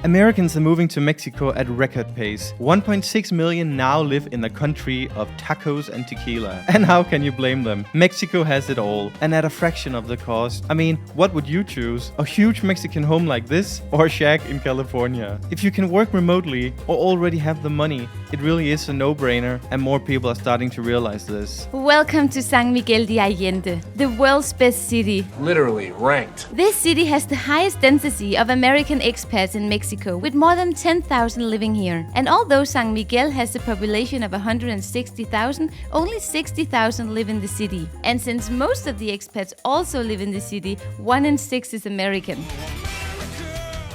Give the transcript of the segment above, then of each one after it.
Americans are moving to Mexico at record pace. 1.6 million now live in a country of tacos and tequila. And how can you blame them? Mexico has it all, and at a fraction of the cost. I mean, what would you choose? A huge Mexican home like this, or a shack in California? If you can work remotely or already have the money, it really is a no-brainer, and more people are starting to realize this. Welcome to San Miguel de Allende, the world's best city. Literally ranked. This city has the highest density of American expats in Mexico, with more than 10,000 living here. And although San Miguel has a population of 160,000, only 60,000 live in the city. And since most of the expats also live in the city, 1 in 6 is American.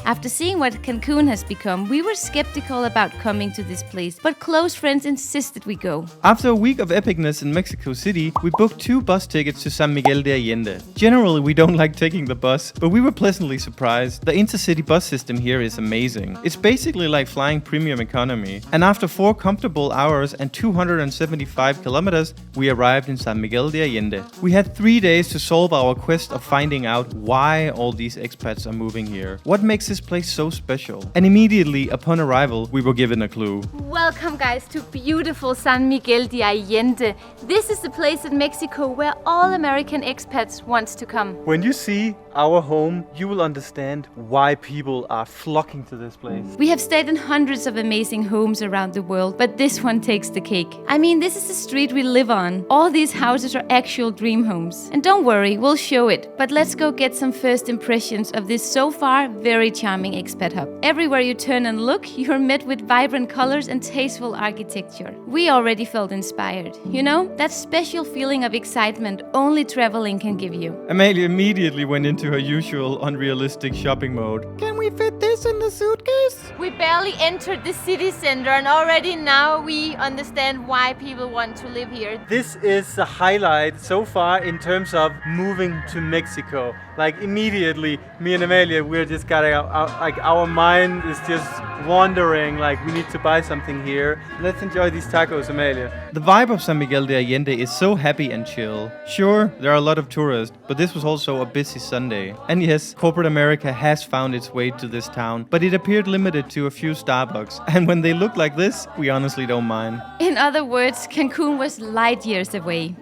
After seeing what Cancun has become, we were skeptical about coming to this place, but close friends insisted we go. After a week of epicness in Mexico City, we booked 2 bus tickets to San Miguel de Allende. Generally, we don't like taking the bus, but we were pleasantly surprised. The intercity bus system here is amazing. It's basically like flying premium economy. And after 4 comfortable hours and 275 kilometers, we arrived in San Miguel de Allende. We had 3 days to solve our quest of finding out why all these expats are moving here. What makes this place so special? And immediately upon arrival, we were given a clue. Welcome guys to beautiful San Miguel de Allende. This is the place in Mexico where all American expats want to come. When you see our home, you will understand why people are flocking to this place. We have stayed in hundreds of amazing homes around the world, but this one takes the cake. I mean, this is the street we live on. All these houses are actual dream homes. And don't worry, we'll show it. But let's go get some first impressions of this so far very charming expat hub. Everywhere you turn and look, you're met with vibrant colors and tasteful architecture. We already felt inspired. You know, that special feeling of excitement only traveling can give you. Amelia immediately went into her usual unrealistic shopping mode. Can we fit this in the suitcase? We barely entered the city center and already now we understand why people want to live here. This is the highlight so far in terms of moving to Mexico. Like immediately, me and Amelia, we're just our mind is just wandering, like we need to buy something here. Let's enjoy these tacos, Amelia. The vibe of San Miguel de Allende is so happy and chill. Sure, there are a lot of tourists, but this was also a busy Sunday. And yes, corporate America has found its way to this town, but it appeared limited to a few Starbucks. And when they look like this, we honestly don't mind. In other words, Cancun was light years away.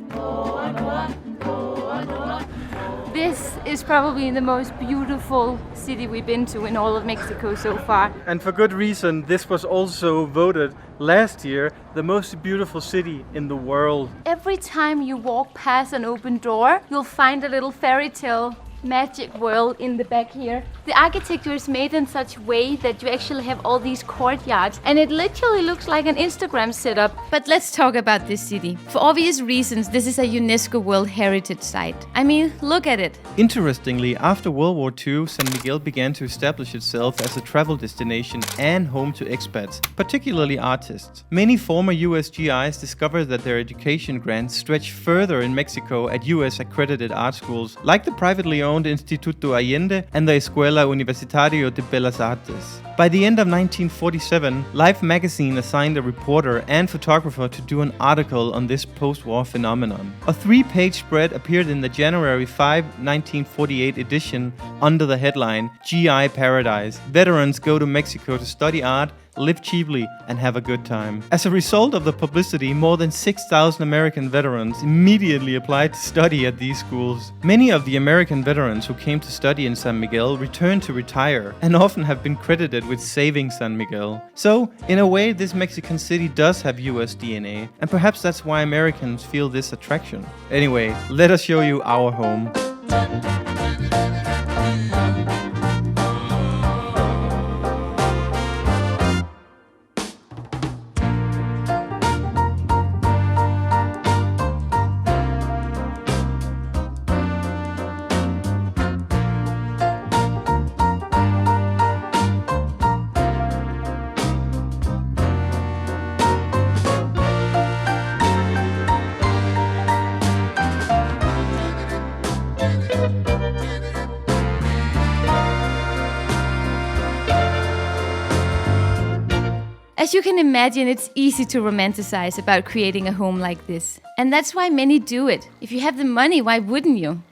This is probably the most beautiful city we've been to in all of Mexico so far. And for good reason, this was also voted last year the most beautiful city in the world. Every time you walk past an open door, you'll find a little fairy tale magic world in the back here. The architecture is made in such a way that you actually have all these courtyards and it literally looks like an Instagram setup. But let's talk about this city. For obvious reasons, this is a UNESCO World Heritage Site. I mean, look at it. Interestingly, after World War II, San Miguel began to establish itself as a travel destination and home to expats, particularly artists. Many former US GIs discovered that their education grants stretch further in Mexico at US accredited art schools, like the privately owned Instituto Allende and the Escuela Universitario de Bellas Artes. By the end of 1947, Life magazine assigned a reporter and photographer to do an article on this post-war phenomenon. A 3-page spread appeared in the January 5, 1948 edition under the headline GI Paradise. Veterans go to Mexico to study art, live cheaply, and have a good time. As a result of the publicity, more than 6,000 American veterans immediately applied to study at these schools. Many of the American veterans who came to study in San Miguel returned to retire and often have been credited with saving San Miguel. So, in a way, this Mexican city does have US DNA, and perhaps that's why Americans feel this attraction. Anyway, let us show you our home. As you can imagine, it's easy to romanticize about creating a home like this. And that's why many do it. If you have the money, why wouldn't you?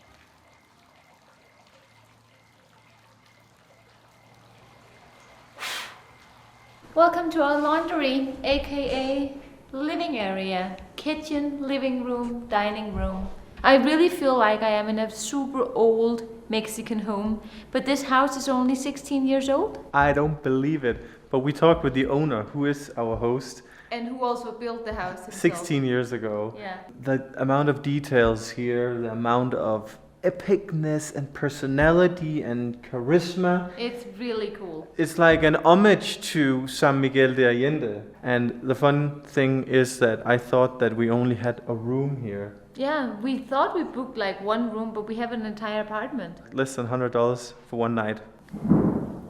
Welcome to our laundry, aka living area, kitchen, living room, dining room. I really feel like I am in a super old Mexican home, but this house is only 16 years old. I don't believe it. But we talked with the owner, who is our host, And who also built the house himself. 16 years ago. Yeah. The amount of details here, the amount of epicness and personality and charisma. It's really cool. It's like an homage to San Miguel de Allende. And the fun thing is that I thought that we only had a room here. Yeah, we thought we booked like one room, but we have an entire apartment. Less than $100 for one night.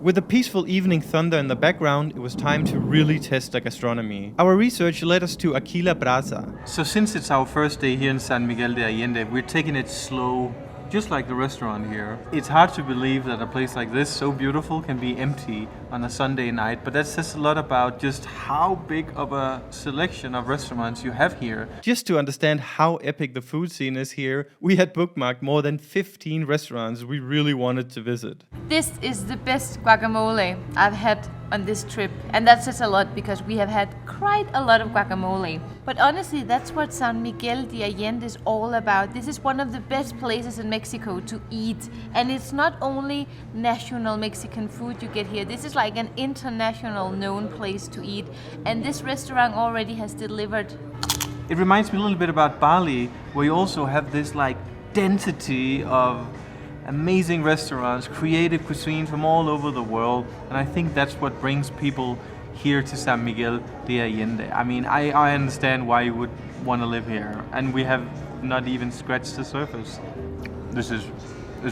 With the peaceful evening thunder in the background, it was time to really test the gastronomy. Our research led us to Aquila Brasa. So since it's our first day here in San Miguel de Allende, we're taking it slow, just like the restaurant here. It's hard to believe that a place like this, so beautiful, can be empty on a Sunday night, but that says a lot about just how big of a selection of restaurants you have here. Just to understand how epic the food scene is here, we had bookmarked more than 15 restaurants we really wanted to visit. This is the best guacamole I've had on this trip, and that says a lot because we have had quite a lot of guacamole. But honestly, that's what San Miguel de Allende is all about. This is one of the best places in Mexico to eat, and it's not only national Mexican food you get here. This is like an international known place to eat, and this restaurant already has delivered. It reminds me a little bit about Bali, where you also have this like density of amazing restaurants, creative cuisine from all over the world, and I think that's what brings people here to San Miguel de Allende. I mean, I understand why you would want to live here, and we have not even scratched the surface. This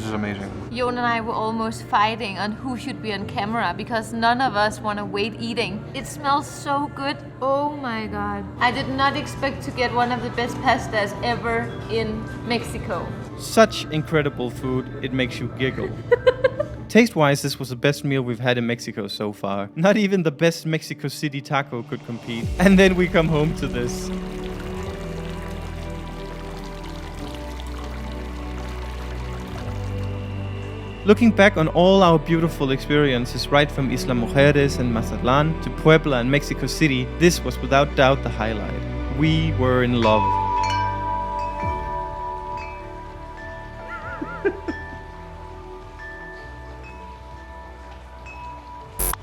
is amazing. Jon and I were almost fighting on who should be on camera because none of us want to wait eating. It smells so good. Oh my god. I did not expect to get one of the best pastas ever in Mexico. Such incredible food, it makes you giggle. Taste-wise, this was the best meal we've had in Mexico so far. Not even the best Mexico City taco could compete. And then we come home to this. Looking back on all our beautiful experiences, right from Isla Mujeres and Mazatlan to Puebla and Mexico City, this was without doubt the highlight. We were in love.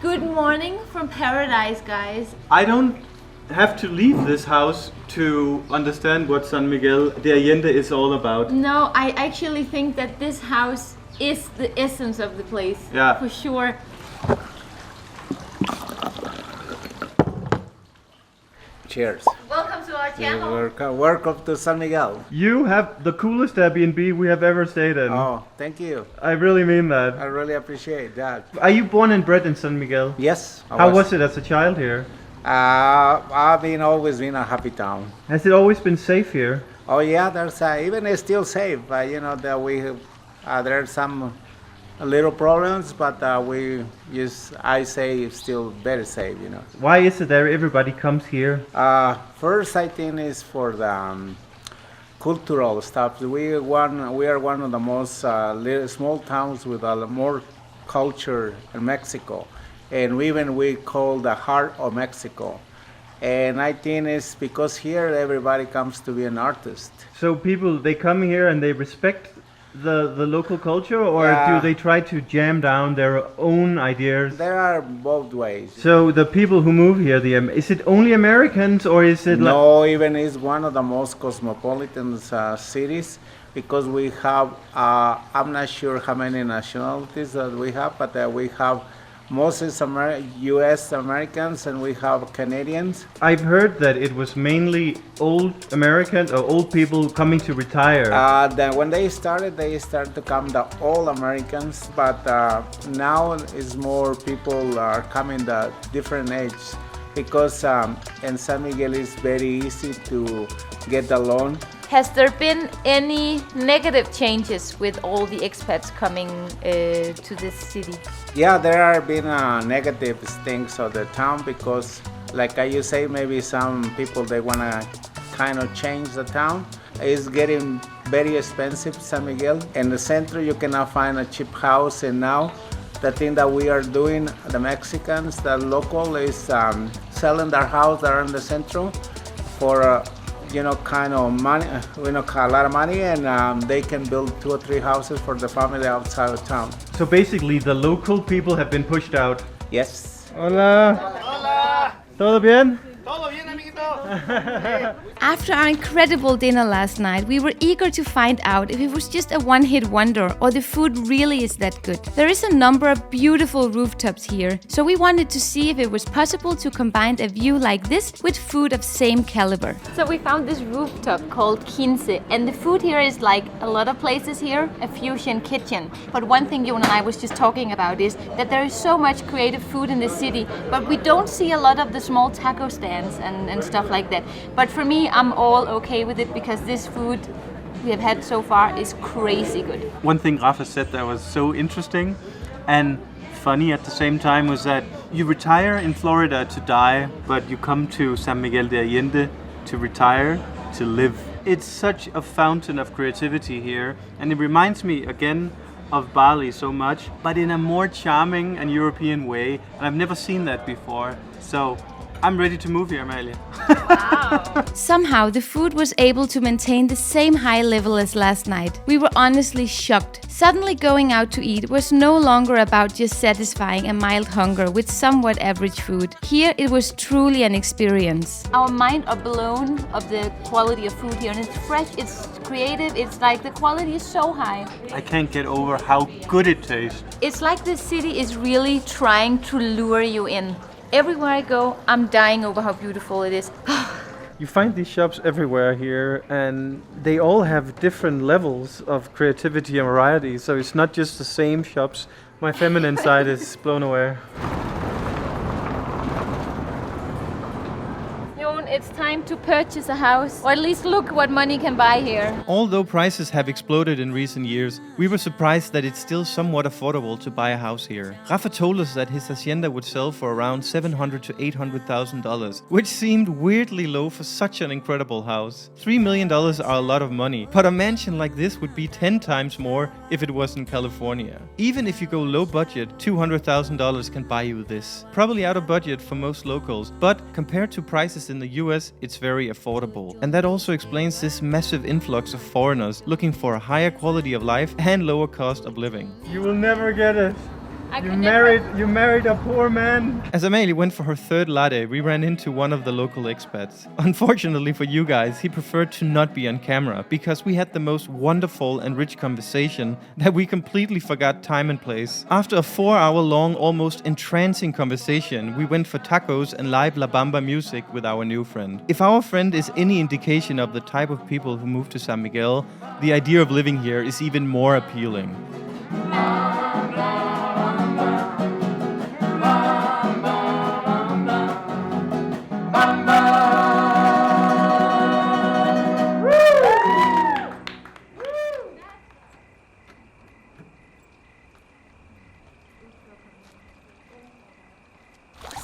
Good morning from paradise, guys. I don't have to leave this house to understand what San Miguel de Allende is all about. No, I actually think that this house is the essence of the place. Yeah. For sure. Cheers. Welcome to our channel. Welcome to San Miguel. You have the coolest Airbnb we have ever stayed in. Oh, thank you. I really mean that. I really appreciate that. Are you born and bred in San Miguel? Yes. How was it as a child here? I've always been a happy town. Has it always been safe here? Oh yeah, there's even it's still safe. You know that there's some little problems, but I say it's still very safe. You know. Why is it that everybody comes here? First, I think is for the cultural stuff. We are one of the most small towns with more culture in Mexico, and we call the heart of Mexico. And I think it's because here everybody comes to be an artist. So people, they come here and they respect the local culture, or Yeah. do they try to jam down their own ideas? There are both ways. So the people who move here, is it only Americans, or is it No, even it's one of the most cosmopolitan cities because we have, I'm not sure how many nationalities that we have, but we have mostly U.S. Americans and we have Canadians. I've heard that it was mainly old Americans or old people coming to retire. Then when they started to come the all Americans, but now it's more people are coming the different age because in San Miguel it's very easy to get the loan. Has there been any negative changes with all the expats coming to this city? Yeah, there have been negative things of the town because, like you say, maybe some people they wanna kind of change the town. It's getting very expensive, San Miguel. In the center, you cannot find a cheap house, and now The thing that we are doing, the Mexicans, the local, is selling their house there in the central for kind of money, a lot of money, and they can build 2 or 3 houses for the family outside of town. So basically, the local people have been pushed out. Yes. Hola. Hola. ¿Todo bien? Todo bien, amiguito. After our incredible dinner last night, we were eager to find out if it was just a one-hit wonder or the food really is that good. There is a number of beautiful rooftops here, so we wanted to see if it was possible to combine a view like this with food of same caliber. So we found this rooftop called Quince, and the food here is like a lot of places here, a fusion kitchen. But one thing Jon and I was just talking about is that there is so much creative food in the city, but we don't see a lot of the small taco stands and stuff like that. But for me, I'm all okay with it because this food we have had so far is crazy good. One thing Rafa said that was so interesting and funny at the same time was that you retire in Florida to die, but you come to San Miguel de Allende to retire, to live. It's such a fountain of creativity here, and it reminds me again of Bali so much, but in a more charming and European way, and I've never seen that before. So I'm ready to move here, Amalie. Somehow the food was able to maintain the same high level as last night. We were honestly shocked. Suddenly going out to eat was no longer about just satisfying a mild hunger with somewhat average food. Here it was truly an experience. Our minds are blown of the quality of food here, and it's fresh, it's creative, it's like the quality is so high. I can't get over how good it tastes. It's like the city is really trying to lure you in. Everywhere I go, I'm dying over how beautiful it is. You find these shops everywhere here, and they all have different levels of creativity and variety, so it's not just the same shops. My feminine side is blown away. Jon, it's time to purchase a house, or at least look what money can buy here. Although prices have exploded in recent years, we were surprised that it's still somewhat affordable to buy a house here. Rafa told us that his hacienda would sell for around $700,000 to $800,000, which seemed weirdly low for such an incredible house. $3 million are a lot of money, but a mansion like this would be 10 times more if it was in California. Even if you go low budget, $200,000 can buy you this. Probably out of budget for most locals, but compared to prices in the US, it's very affordable. And that also explains this massive influx of foreigners looking for a higher quality of life and lower cost of living. You will never get it. You married a poor man. As Amalie went for her third latte, we ran into one of the local expats. Unfortunately for you guys, he preferred to not be on camera because we had the most wonderful and rich conversation that we completely forgot time and place. After a 4-hour-long, almost entrancing conversation, we went for tacos and live La Bamba music with our new friend. If our friend is any indication of the type of people who move to San Miguel, the idea of living here is even more appealing.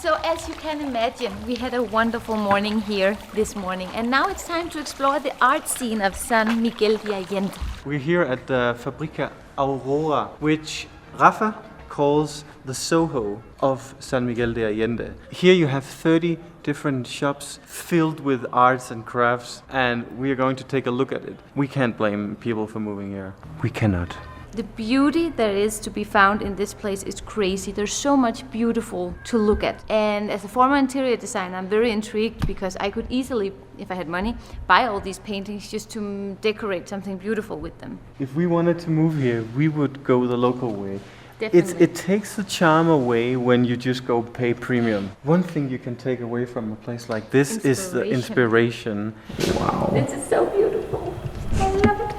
So as you can imagine, we had a wonderful morning here this morning, and now it's time to explore the art scene of San Miguel de Allende. We're here at the Fabrica Aurora, which Rafa calls the Soho of San Miguel de Allende. Here you have 30 different shops filled with arts and crafts, and we are going to take a look at it. We can't blame people for moving here. We cannot. The beauty that is to be found in this place is crazy. There's so much beautiful to look at. And as a former interior designer, I'm very intrigued because I could easily, if I had money, buy all these paintings just to decorate something beautiful with them. If we wanted to move here, we would go the local way. Definitely. It takes the charm away when you just go pay premium. One thing you can take away from a place like this is the inspiration. Wow. This is so beautiful. I love it.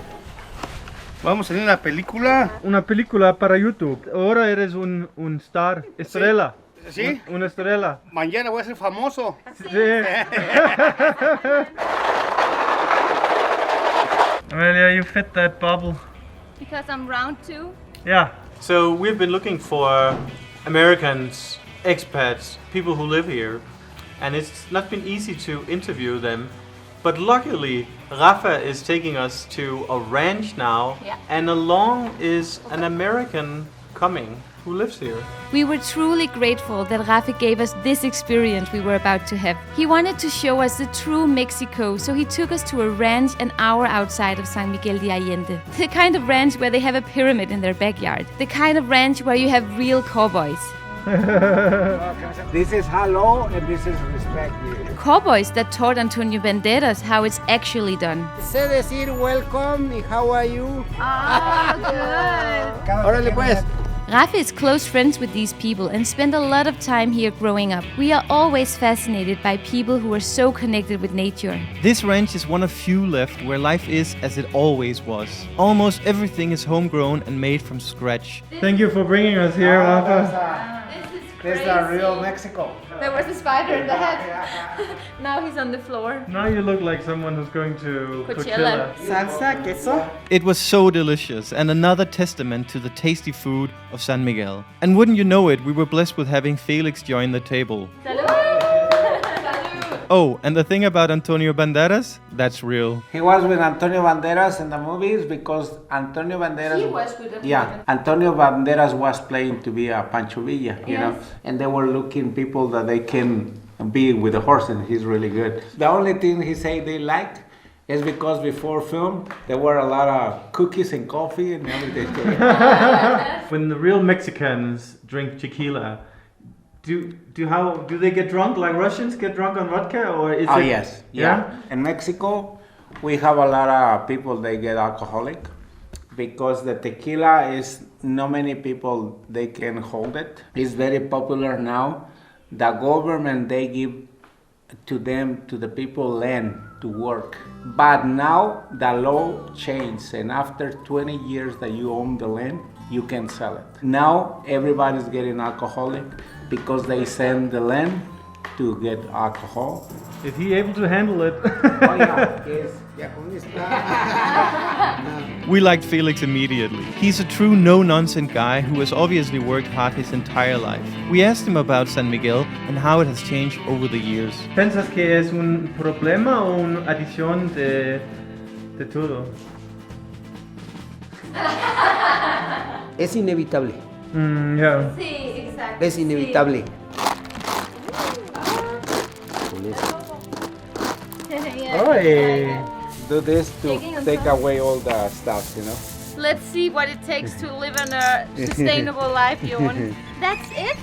Vamos a hacer una película. Una película para YouTube. Ahora eres un star, estrella. ¿Sí? Una estrella. Mañana voy a ser famoso. Sí. Amelia, you fit that bubble. Because I'm round too. Yeah. So we've been looking for Americans, expats, people who live here, and it's not been easy to interview them. But luckily, Rafa is taking us to a ranch now, Yeah. and along is an American coming. who lives here. We were truly grateful that Rafi gave us this experience we were about to have. He wanted to show us the true Mexico, so he took us to a ranch an hour outside of San Miguel de Allende. The kind of ranch where they have a pyramid in their backyard. The kind of ranch where you have real cowboys. This is hello and this is respect. Cowboys that taught Antonio Banderas how it's actually done. Sé decir welcome y how are you. Good. Órale pues. Rafi is close friends with these people and spent a lot of time here growing up. We are always fascinated by people who are so connected with nature. This ranch is one of few left where life is as it always was. Almost everything is homegrown and made from scratch. Thank you for bringing us here, Rafa. This is the real Mexico. There was a spider in the head. Now he's on the floor. Now you look like someone who's going to Coachella. Salsa, queso. It was so delicious and another testament to the tasty food of San Miguel. And wouldn't you know it, we were blessed with having Felix join the table. Oh, and the thing about Antonio Banderas, that's real. He was with Antonio Banderas in the movies because Antonio Banderas. He was with Antonio Yeah, Antonio Banderas was playing to be a Pancho Villa, you know, and they were looking people that they can be with the horse, and he's really good. The only thing he said they liked is because before film there were a lot of cookies and coffee and everything. When the real Mexicans drink tequila, do they get drunk like Russians get drunk on vodka, or is Oh it? yes, yeah. In Mexico, we have a lot of people they get alcoholic because the tequila is not many people they can hold it. It's very popular now. The government they give to the people land to work, but now the law changed, and after 20 years that you own the land, you can sell it. Now everybody's getting alcoholic because they send the land to get alcohol. Is he able to handle it? Oh yeah, yes. We liked Felix immediately. He's a true no-nonsense guy who has obviously worked hard his entire life. We asked him about San Miguel and how it has changed over the years. ¿Piensas que es un problema o una adición de todo? Es inevitable. Yeah. Sí, exacto. Es inevitable. Do this to take away all the stuff, you know. Let's see what it takes to live on a sustainable life, Jon. That's it?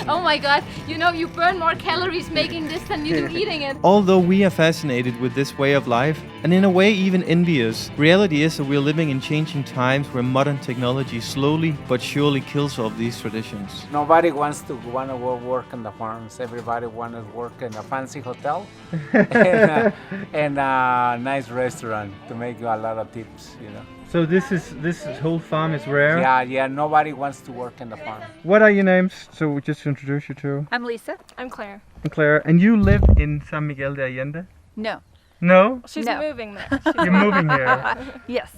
Oh my god, you know, you burn more calories making this than you do eating it. Although we are fascinated with this way of life, and in a way even envious, reality is that we're living in changing times where modern technology slowly but surely kills off these traditions. Nobody wants to go work on the farms. Everybody wants to work in a fancy hotel and a nice restaurant to make a lot of tips, you know. So this whole farm is rare? Yeah, nobody wants to work in the farm. What are your names? So just to introduce you two. I'm Lisa. I'm Claire. And Claire, and you live in San Miguel de Allende? No. No? She's No. moving there. You're moving here. Yes.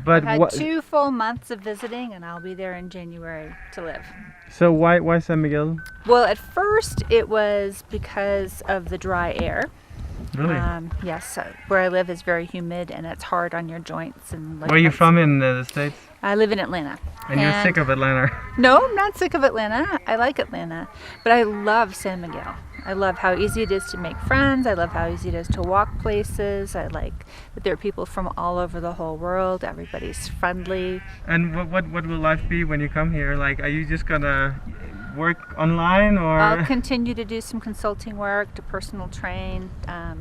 But I've had what? 2 full months of visiting, and I'll be there in January to live. So why San Miguel? Well, at first it was because of the dry air. Really? Yes, where I live is very humid, and it's hard on your joints. And Where are you from in the States? I live in Atlanta. And you're sick of Atlanta. No, I'm not sick of Atlanta. I like Atlanta, but I love San Miguel. I love how easy it is to make friends. I love how easy it is to walk places. I like that there are people from all over the whole world. Everybody's friendly. And what will life be when you come here? Like, are you just gonna work online, or? I'll continue to do some consulting work, to personal train.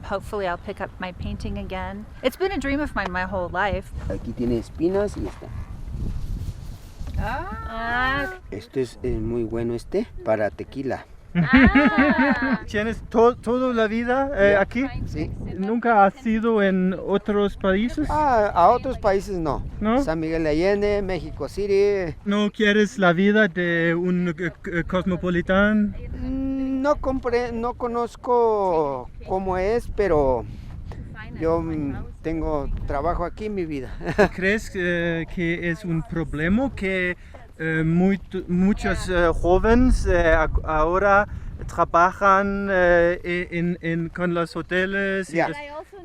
Hopefully I'll pick up my painting again. It's been a dream of mine my whole life. Aquí tiene espinas y esta. Este es muy bueno para tequila. ¿Tienes toda la vida aquí? Sí. ¿Nunca has ido en otros países? A otros países no. ¿No? San Miguel de Allende, México City. ¿No quieres la vida de un cosmopolitano? No conozco cómo es, pero yo tengo trabajo aquí en mi vida. ¿Crees que es un problema que muchos jóvenes ahora trabajan con los hoteles? Yeah.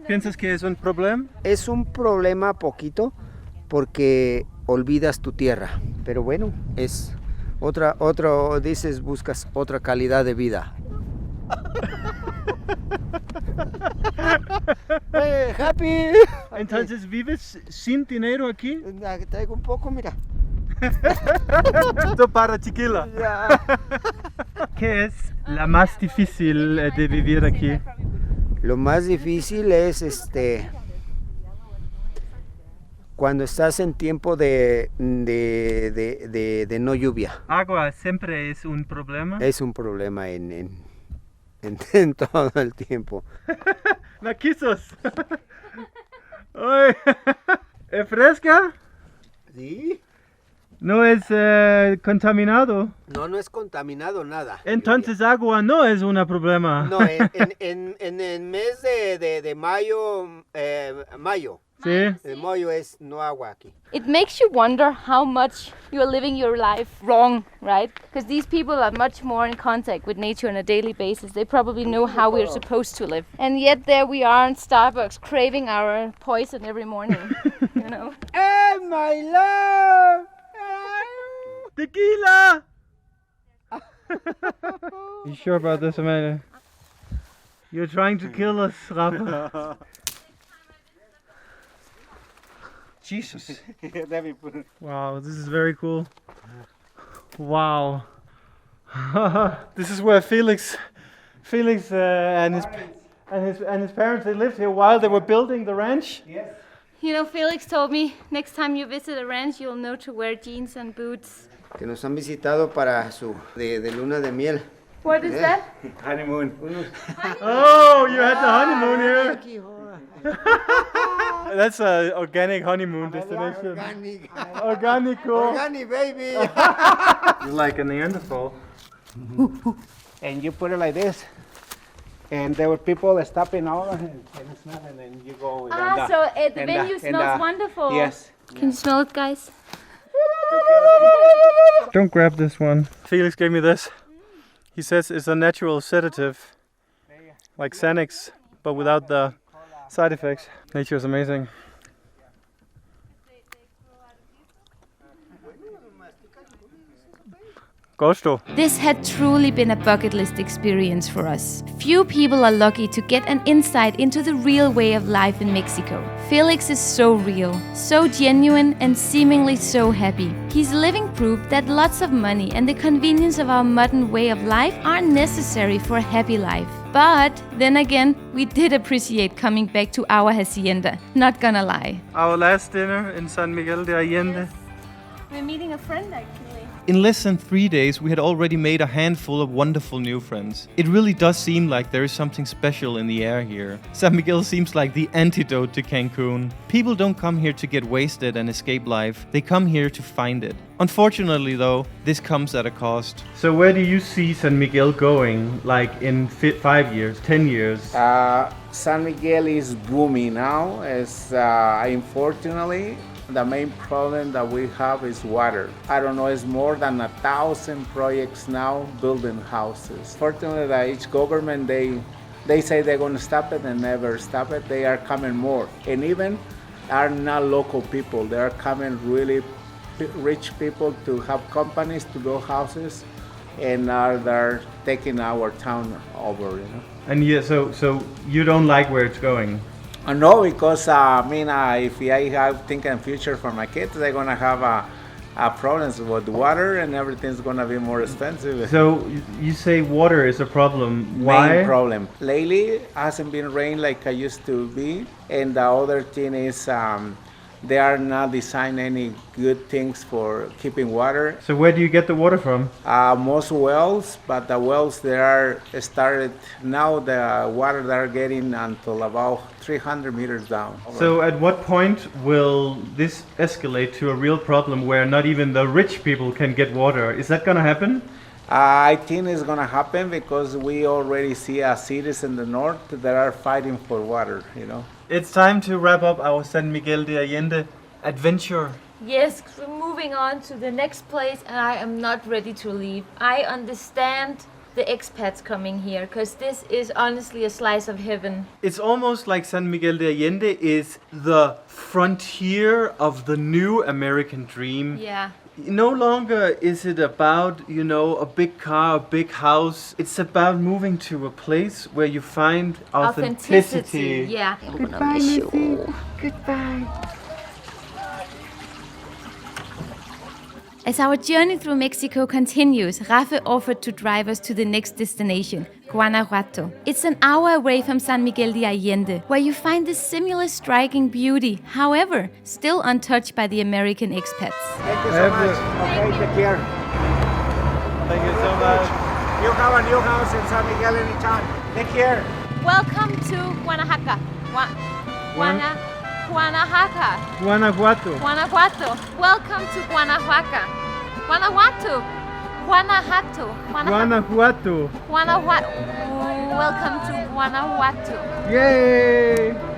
¿Piensas que es un problema? Es un problema poquito porque olvidas tu tierra, pero bueno, es Dices, buscas otra calidad de vida. Hey, happy. Entonces, ¿vives sin dinero aquí? Traigo un poco, mira. Esto para tequila. ¿Qué es la más difícil de vivir aquí? Lo más difícil es cuando estás en tiempo de no lluvia. Agua siempre es un problema. Es un problema en todo el tiempo. Naquisos. Ay, ¿es fresca? ¿Sí? No es contaminado. No es contaminado nada. Entonces agua no es un problema. No, en el mes de mayo, Sí. el mayo es no agua aquí. It makes you wonder how much you're living your life wrong, right? Because these people are much more in contact with nature on a daily basis. They probably know how we're supposed to live. And yet there we are in Starbucks craving our poison every morning, you know? Hey, my love! Tequila! You sure about this, Amanda? You're trying to kill us, Rafa. Jesus. Wow, this is very cool. Wow. This is where Felix and his parents, they lived here while they were building the ranch. Yes. You know, Felix told me next time you visit a ranch, you'll know to wear jeans and boots. Que nos han visitado para su de luna de miel. What is that? Honeymoon. Oh, you had the honeymoon here. That's an organic honeymoon destination. Organico. Organic, baby. You're like a Neanderthal. And you put it like this. And there were people stopping out and smell, and then you go. So the venue smells wonderful. Yes. Can you smell it, guys? Don't grab this one. Felix gave me this. He says it's a natural sedative, like Xanax, but without the side effects. Nature is amazing. Gusto. This had truly been a bucket list experience for us. Few people are lucky to get an insight into the real way of life in Mexico. Felix is so real, so genuine, and seemingly so happy. He's living proof that lots of money and the convenience of our modern way of life aren't necessary for a happy life. But then again, we did appreciate coming back to our hacienda, not gonna lie. Our last dinner in San Miguel de Allende. We're meeting a friend actually. In less than 3 days, we had already made a handful of wonderful new friends. It really does seem like there is something special in the air here. San Miguel seems like the antidote to Cancun. People don't come here to get wasted and escape life. They come here to find it. Unfortunately, though, this comes at a cost. So where do you see San Miguel going, like in 5 years, 10 years? San Miguel is booming now. Unfortunately, the main problem that we have is water. I don't know, it's more than 1,000 projects now building houses. Fortunately, each government, they say they're going to stop it and never stop it. They are coming more. And even are not local people. They are coming really rich people to have companies to build houses, and they're taking our town over, you know. And yeah, so you don't like where it's going? No, because if I have thinking future for my kids, they're gonna have problems with water, and everything's gonna be more expensive. So you say water is a problem. Why? Main problem. Lately, hasn't been rain like I used to be, and the other thing is they are not designing any good things for keeping water. So where do you get the water from? Most wells, but the wells they are started now. The water they are getting until about 300 meters down. So at what point will this escalate to a real problem where not even the rich people can get water? Is that gonna happen? I think it's gonna happen because we already see cities in the north that are fighting for water, you know. It's time to wrap up our San Miguel de Allende adventure. Yes, we're moving on to the next place, and I am not ready to leave. I understand the expats coming here, because this is honestly a slice of heaven. It's almost like San Miguel de Allende is the frontier of the new American dream. Yeah. no longer is it about, a big car, a big house. It's about moving to a place where you find authenticity. Yeah. Goodbye, Missy. Goodbye. As our journey through Mexico continues, Rafe offered to drive us to the next destination, Guanajuato. It's an hour away from San Miguel de Allende, where you find this similar striking beauty, however, still untouched by the American expats. Thank you so much. Okay, take care. Thank you so much. You have a new house in San Miguel anytime. Take care. Welcome to Guanajuato. Guanajuato. Guanajuato. Welcome to Guanajuato. Guanajuato. Guanajuato. Welcome to Guanajuato. Yay!